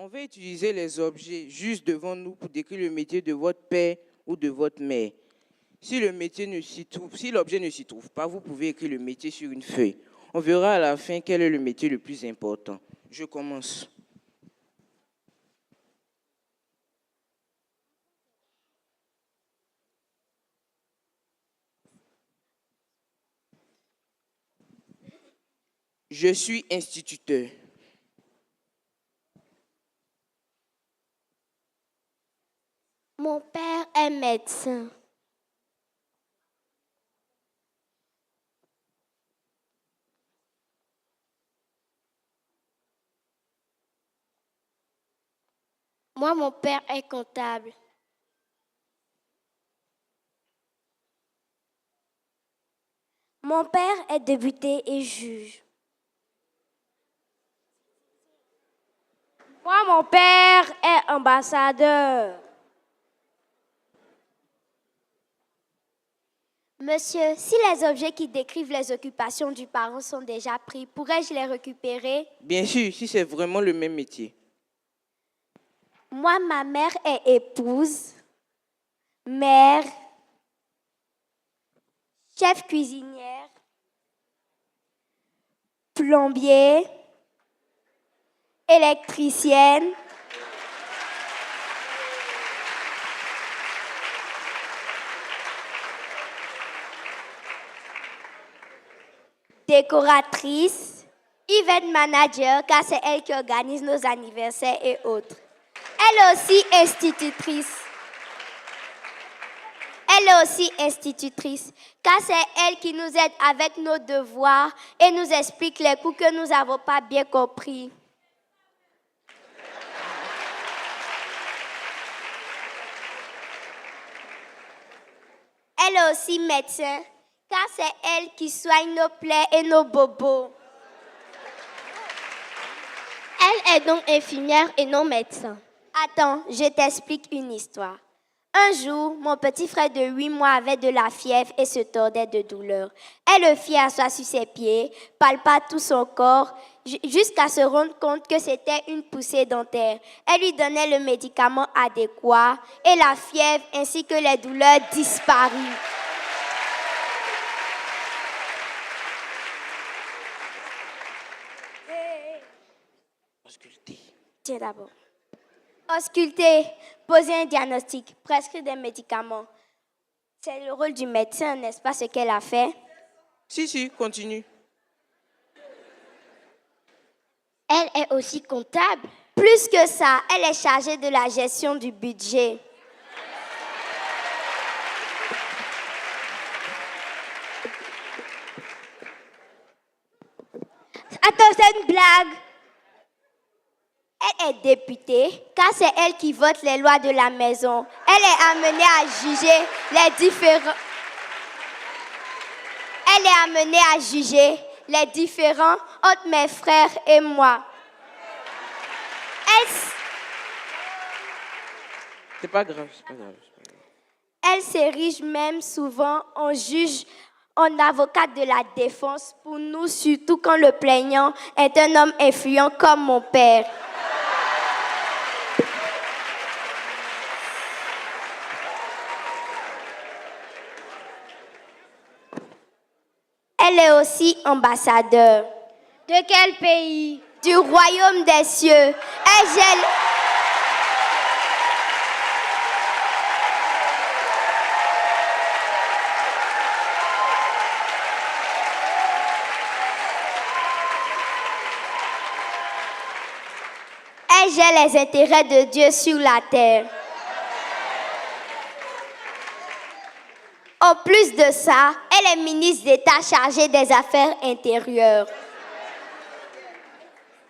On va utiliser les objets juste devant nous pour décrire le métier de votre père ou de votre mère. Si l'objet ne s'y trouve pas, vous pouvez écrire le métier sur une feuille. On verra à la fin quel est le métier le plus important. Je commence. Je suis instituteur. Mon père est médecin. Moi, mon père est comptable. Mon père est député et juge. Moi, mon père est ambassadeur. Monsieur, si les objets qui décrivent les occupations du parent sont déjà pris, pourrais-je les récupérer? Bien sûr, si c'est vraiment le même métier. Moi, ma mère est épouse, mère, chef cuisinière, plombier, électricienne, décoratrice, event manager, car c'est elle qui organise nos anniversaires et autres. Elle est aussi institutrice. Car c'est elle qui nous aide avec nos devoirs et nous explique les cours que nous n'avons pas bien compris. Elle est aussi médecin, car c'est elle qui soigne nos plaies et nos bobos. Elle est donc infirmière et non médecin. Attends, je t'explique une histoire. Un jour, mon petit frère de 8 mois avait de la fièvre et se tordait de douleur. Elle le fit asseoir sur ses pieds, palpa tout son corps, jusqu'à se rendre compte que c'était une poussée dentaire. Elle lui donnait le médicament adéquat et la fièvre ainsi que les douleurs disparurent. Ausculter. Tiens d'abord. Ausculter, poser un diagnostic, prescrire des médicaments. C'est le rôle du médecin, n'est-ce pas ce qu'elle a fait? Si, continue. Elle est aussi comptable. Plus que ça, elle est chargée de la gestion du budget. Attends, c'est une blague. Elle est députée, car c'est elle qui vote les lois de la maison. Elle est amenée à juger les différends entre mes frères et moi. C'est pas grave. Elle s'érige même souvent en juge, en avocate de la défense pour nous, surtout quand le plaignant est un homme influent comme mon père. Elle est aussi ambassadeur. De quel pays? Du royaume des cieux. Elle gère les intérêts de Dieu sur la terre. En plus de ça, elle est ministre d'État chargée des Affaires intérieures.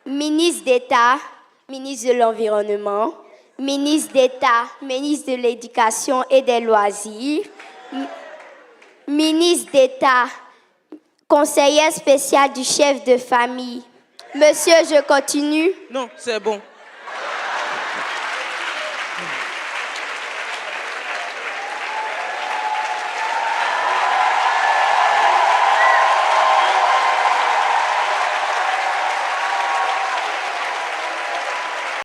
Ministre d'État, ministre de l'Environnement, ministre d'État, ministre de l'Éducation et des Loisirs, ministre d'État, conseillère spéciale du chef de famille. Monsieur, je continue? Non, c'est bon.